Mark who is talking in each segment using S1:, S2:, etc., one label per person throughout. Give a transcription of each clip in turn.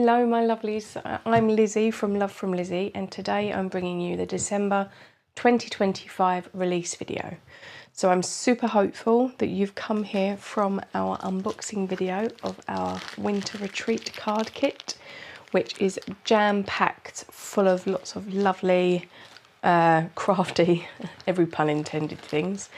S1: Hello my lovelies, I'm Lizzie from Love from Lizzie, and today I'm bringing you the December 2025 release video. So I'm super hopeful that you've come here from our unboxing video of our winter retreat card kit, which is jam-packed full of lots of lovely crafty, every pun intended, things.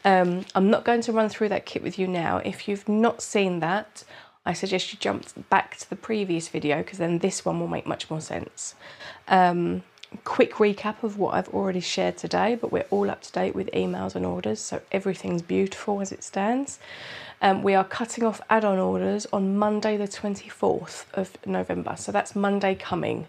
S1: I'm not going to run through that kit with you now. If you've not seen that, I suggest you jump back to the previous video, because then this one will make much more sense. Quick recap of what I've already shared today, but we're all up to date with emails and orders, so everything's beautiful as it stands. We are cutting off add-on orders on Monday the 24th of November, so that's Monday coming.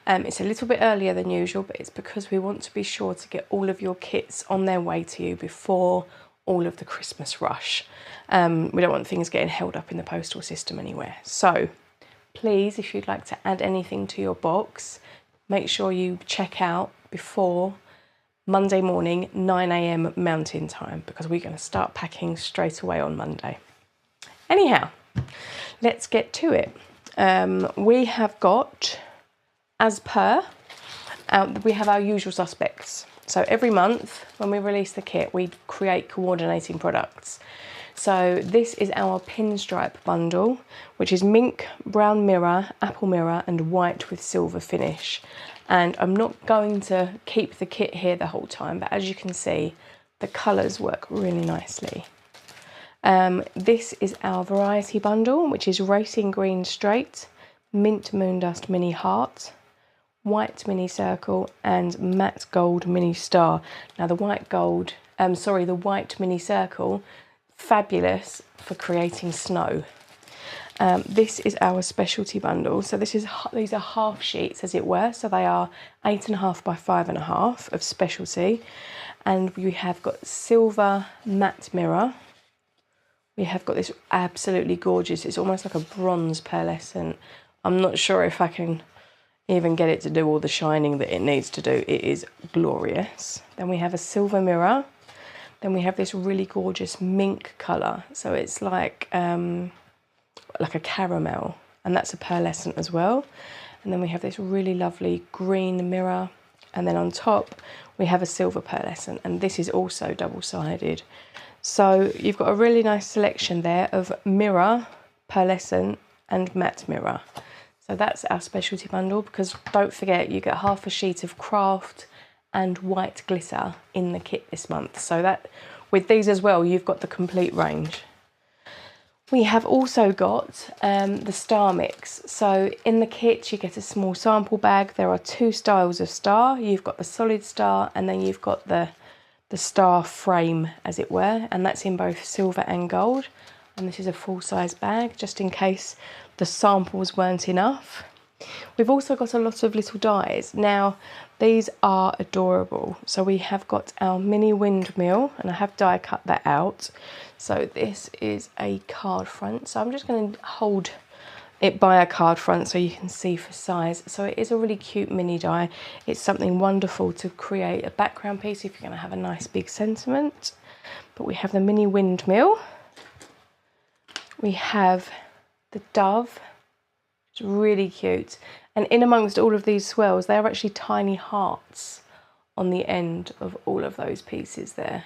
S1: It's a little bit earlier than usual, but it's because we want to be sure to get all of your kits on their way to you before all of the Christmas rush. We don't want things getting held up in the postal system anywhere. So please, if you'd like to add anything to your box, make sure you check out before Monday morning, 9 AM Mountain Time, because we're going to start packing straight away on Monday. Anyhow, let's get to it. We have got, as per, we have our usual suspects. So every month when we release the kit, we create coordinating products. So this is our pinstripe bundle, which is mink, brown mirror, apple mirror and white with silver finish. And I'm not going to keep the kit here the whole time, but as you can see, the colours work really nicely. This is our variety bundle, which is racing green straight, mint moondust mini heart, white mini circle and matte gold mini star. Now the white mini circle, fabulous for creating snow. This is our specialty bundle. So these are half sheets, as it were. So they are 8.5 by 5.5 of specialty. And we have got silver matte mirror. We have got this absolutely gorgeous, it's almost like a bronze pearlescent. I'm not sure if I can even get it to do all the shining that it needs to do. It is glorious. Then we have a silver mirror. Then we have this really gorgeous mink colour. So it's like a caramel, and that's a pearlescent as well. And then we have this really lovely green mirror. And then on top, we have a silver pearlescent, and this is also double-sided. So you've got a really nice selection there of mirror, pearlescent and matte mirror. So that's our specialty bundle, because don't forget you get half a sheet of craft and white glitter in the kit this month. So that with these as well, you've got the complete range. We have also got the star mix. So in the kit you get a small sample bag. There are two styles of star. You've got the solid star, and then you've got the star frame, as it were, and that's in both silver and gold. And this is a full-size bag, just in case the samples weren't enough. We've also got a lot of little dies. Now, these are adorable. So we have got our mini windmill, and I have die cut that out. So this is a card front. So I'm just going to hold it by a card front so you can see for size. So it is a really cute mini die. It's something wonderful to create a background piece if you're going to have a nice big sentiment. But we have the mini windmill. We have the dove. It's really cute. And in amongst all of these swirls, they are actually tiny hearts on the end of all of those pieces there.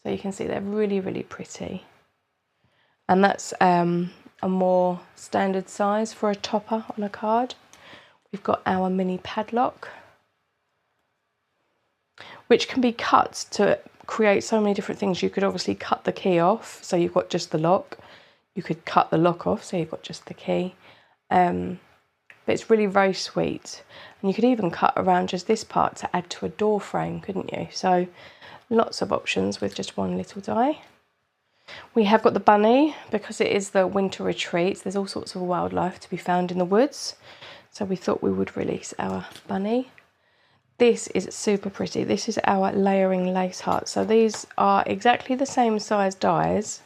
S1: So you can see they're really, really pretty. And that's a more standard size for a topper on a card. We've got our mini padlock, which can be cut to create so many different things. You could obviously cut the key off, so you've got just the lock. You could cut the lock off, so you've got just the key. But it's really very sweet. And you could even cut around just this part to add to a door frame, couldn't you? So lots of options with just one little die. We have got the bunny, because it is the winter retreat. There's all sorts of wildlife to be found in the woods. So we thought we would release our bunny. This is super pretty. This is our layering lace heart. So these are exactly the same size dies.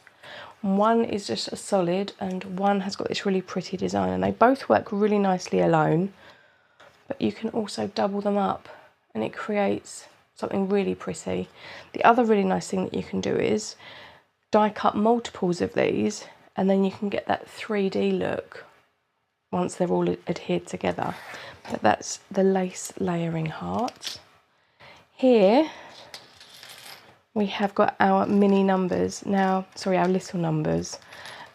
S1: One is just a solid and one has got this really pretty design, and they both work really nicely alone, but you can also double them up and it creates something really pretty. The other really nice thing that you can do is die cut multiples of these, and then you can get that 3D look once they're all adhered together. But that's the lace layering heart. Here we have got our mini numbers now, sorry, our little numbers,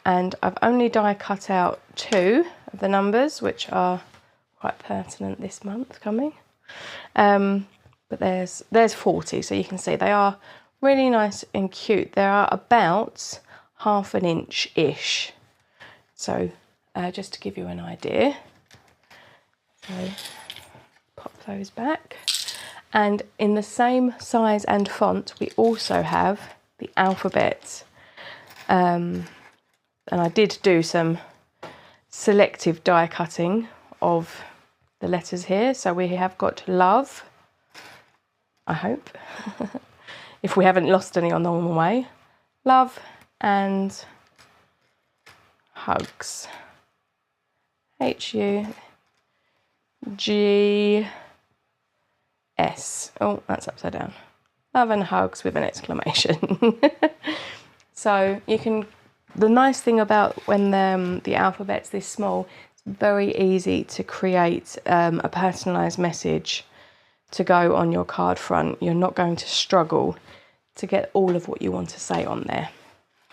S1: and I've only die cut out 2 of the numbers, which are quite pertinent this month coming. But there's 40, so you can see they are really nice and cute. They are about 1/2 inch-ish. So just to give you an idea. So pop those back. And in the same size and font, we also have the alphabet. And I did do some selective die cutting of the letters here. So we have got love, I hope, if we haven't lost any on the way. Love and hugs. H-U-G-S. Oh, that's upside down. Love and hugs with an exclamation. So you can, the nice thing about when the alphabet's this small, it's very easy to create a personalised message to go on your card front. You're not going to struggle to get all of what you want to say on there.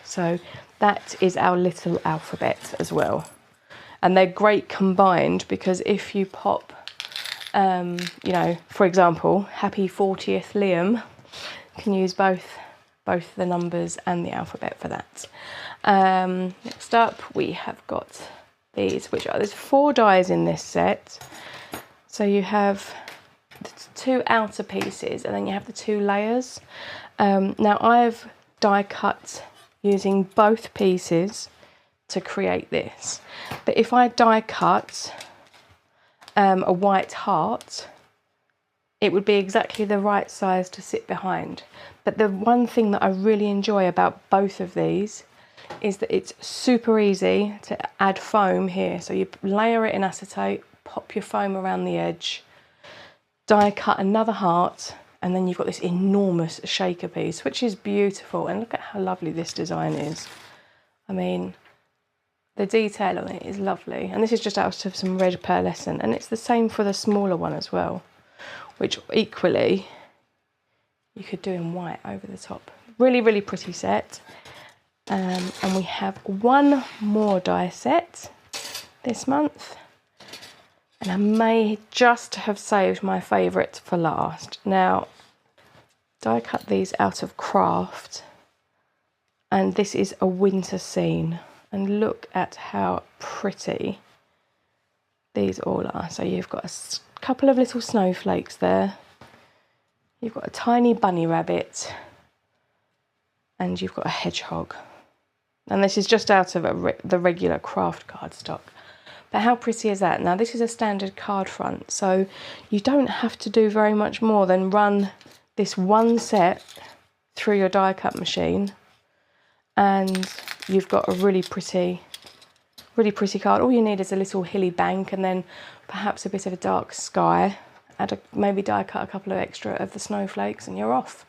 S1: So that is our little alphabet as well. And they're great combined because if you pop, you know, for example, happy 40th Liam, you can use both the numbers and the alphabet for that. Next up, we have got these, which are, there's 4 dies in this set. So you have the 2 outer pieces and then you have the 2 layers. Now I've die cut using both pieces to create this, but if I die cut a white heart, it would be exactly the right size to sit behind. But the one thing that I really enjoy about both of these is that it's super easy to add foam here. So you layer it in acetate, pop your foam around the edge, die cut another heart, and then you've got this enormous shaker piece, which is beautiful. And look at how lovely this design is. I mean, the detail on it is lovely. And this is just out of some red pearlescent. And it's the same for the smaller one as well, which equally you could do in white over the top. Really, really pretty set. And we have one more die set this month. And I may just have saved my favourite for last. Now, die cut these out of craft. And this is a winter scene. And look at how pretty these all are. So you've got a couple of little snowflakes there. You've got a tiny bunny rabbit. And you've got a hedgehog. And this is just out of the regular craft cardstock. But how pretty is that? Now this is a standard card front, so you don't have to do very much more than run this one set through your die cut machine and you've got a really pretty card. All you need is a little hilly bank and then perhaps a bit of a dark sky. Maybe die cut a couple of extra of the snowflakes and you're off.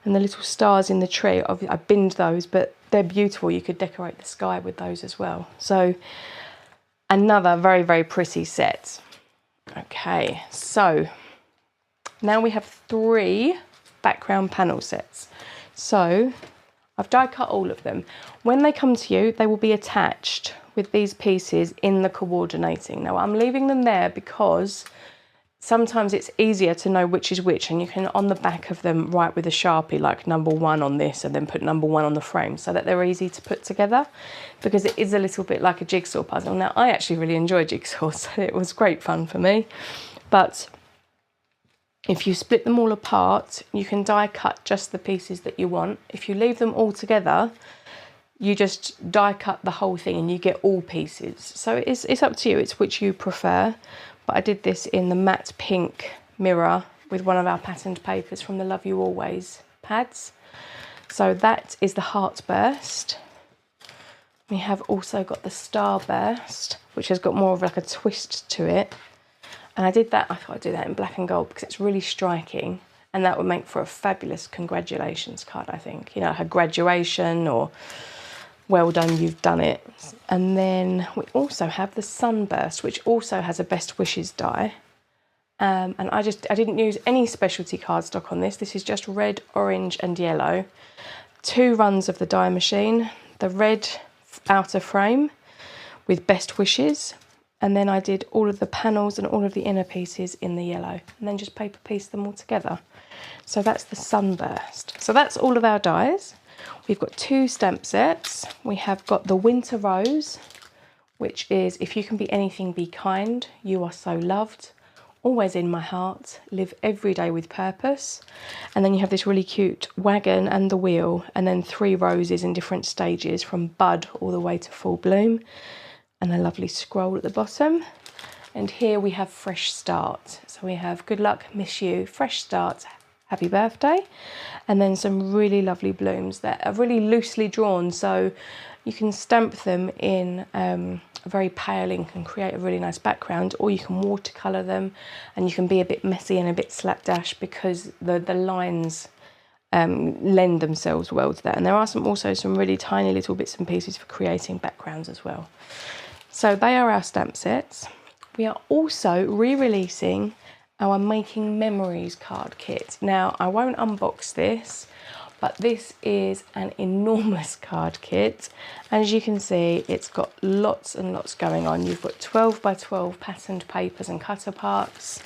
S1: And the little stars in the tree, I binned those, but they're beautiful. You could decorate the sky with those as well. So another very, very pretty set. Okay, so now we have 3 background panel sets. So I've die cut all of them. When they come to you, they will be attached with these pieces in the coordinating. Now I'm leaving them there because sometimes it's easier to know which is which, and you can on the back of them write with a Sharpie like number 1 on this and then put number 1 on the frame so that they're easy to put together, because it is a little bit like a jigsaw puzzle. Now I actually really enjoy jigsaws, so it was great fun for me. But if you split them all apart, you can die cut just the pieces that you want. If you leave them all together, you just die cut the whole thing and you get all pieces. So it's up to you, it's which you prefer. But I did this in the matte pink mirror with one of our patterned papers from the Love You Always pads. So that is the Heartburst. We have also got the Starburst, which has got more of like a twist to it. And I did that, I thought I'd do that in black and gold because it's really striking. And that would make for a fabulous congratulations card, I think. You know, her graduation or well done, you've done it. And then we also have the Sunburst, which also has a Best Wishes die. And I didn't use any specialty cardstock on this. This is just red, orange and yellow. 2 runs of the die machine, the red outer frame with Best Wishes, and then I did all of the panels and all of the inner pieces in the yellow, and then just paper piece them all together. So that's the Sunburst. So that's all of our dies. We've got 2 stamp sets. We have got the Winter Rose, which is If You Can Be Anything, Be Kind, You Are So Loved, Always in My Heart, Live Every Day with Purpose. And then you have this really cute wagon and the wheel, and then 3 roses in different stages from bud all the way to full bloom, and a lovely scroll at the bottom. And here we have Fresh Start. So we have Good Luck, Miss You, Fresh Start, Happy Birthday, and then some really lovely blooms that are really loosely drawn, so you can stamp them in a very pale ink and create a really nice background, or you can watercolour them and you can be a bit messy and a bit slapdash because the lines lend themselves well to that. And there are also some really tiny little bits and pieces for creating backgrounds as well. So they are our stamp sets. We are also re-releasing our Making Memories card kit. Now, I won't unbox this, but this is an enormous card kit. As you can see, it's got lots and lots going on. You've got 12 by 12 patterned papers and cutter parts,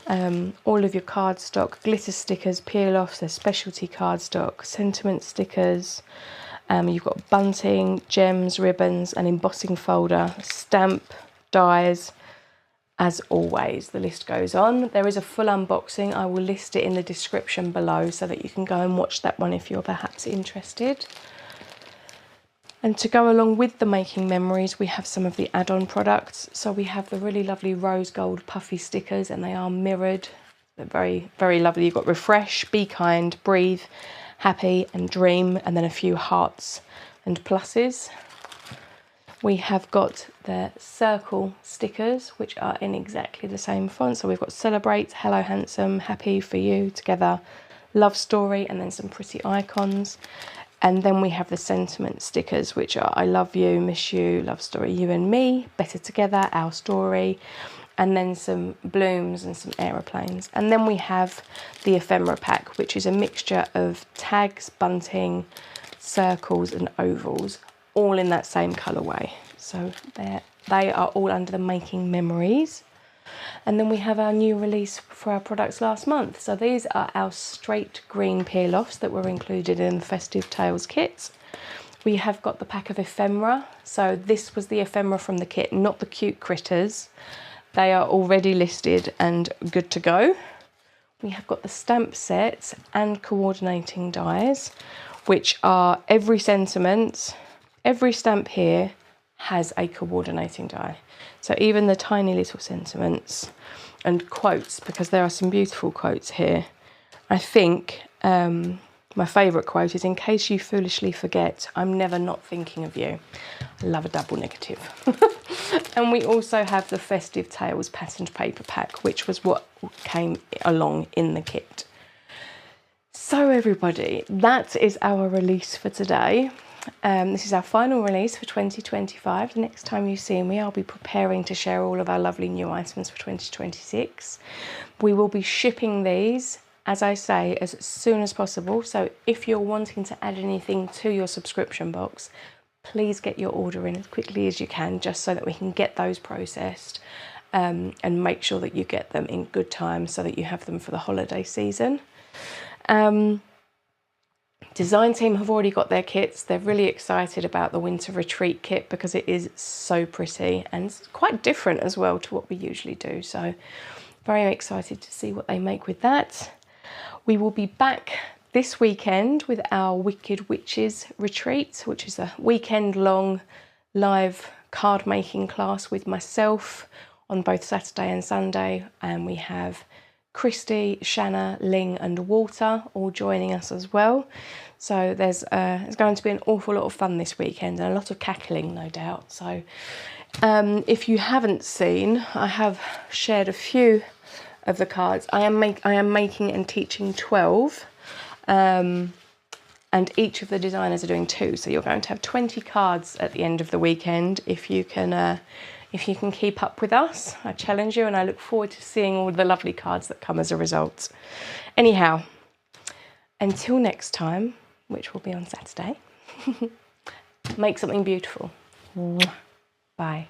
S1: all of your cardstock, glitter stickers, peel-offs, there's specialty cardstock, sentiment stickers, you've got bunting, gems, ribbons, an embossing folder, stamp, dies. As always, the list goes on. There is a full unboxing. I will list it in the description below so that you can go and watch that one if you're perhaps interested. And to go along with the Making Memories, we have some of the add-on products. So we have the really lovely rose gold puffy stickers, and they are mirrored. They're very, very lovely. You've got Refresh, Be Kind, Breathe, Happy and Dream, and then a few hearts and pluses. We have got the circle stickers, which are in exactly the same font. So we've got Celebrate, Hello Handsome, Happy for You, Together, Love Story, and then some pretty icons. And then we have the sentiment stickers, which are I Love You, Miss You, Love Story, You and Me, Better Together, Our Story, and then some blooms and some aeroplanes. And then we have the ephemera pack, which is a mixture of tags, bunting, circles and ovals, all in that same colourway. So they are all under the Making Memories. And then we have our new release for our products last month. So these are our straight green peel-offs that were included in the Festive Tales kit. We have got the pack of ephemera. So this was the ephemera from the kit, not the cute critters. They are already listed and good to go. We have got the stamp sets and coordinating dies, which are every sentiment. Every stamp here has a coordinating die. So even the tiny little sentiments and quotes, because there are some beautiful quotes here. I think my favourite quote is, in case you foolishly forget, I'm never not thinking of you. I love a double negative. And we also have the Festive Tales patterned paper pack, which was what came along in the kit. So everybody, that is our release for today. This is our final release for 2025. The next time you see me, I'll be preparing to share all of our lovely new items for 2026. We will be shipping these, as I say, as soon as possible. So if you're wanting to add anything to your subscription box, please get your order in as quickly as you can, just so that we can get those processed and make sure that you get them in good time so that you have them for the holiday season. Design team have already got their kits. They're really excited about the winter retreat kit because it is so pretty and it's quite different as well to what we usually do. So very excited to see what they make with that. We will be back this weekend with our Wicked Witches retreat, which is a weekend-long live card making class with myself on both Saturday and Sunday. And we have Christy, Shanna, Ling and Walter all joining us as well. So there's going to be an awful lot of fun this weekend and a lot of cackling, no doubt. So if you haven't seen, I have shared a few of the cards. I am making and teaching 12. and each of the designers are doing 2. So you're going to have 20 cards at the end of the weekend if you can keep up with us. I challenge you, and I look forward to seeing all the lovely cards that come as a result. Anyhow, until next time, which will be on Saturday, make something beautiful. Bye.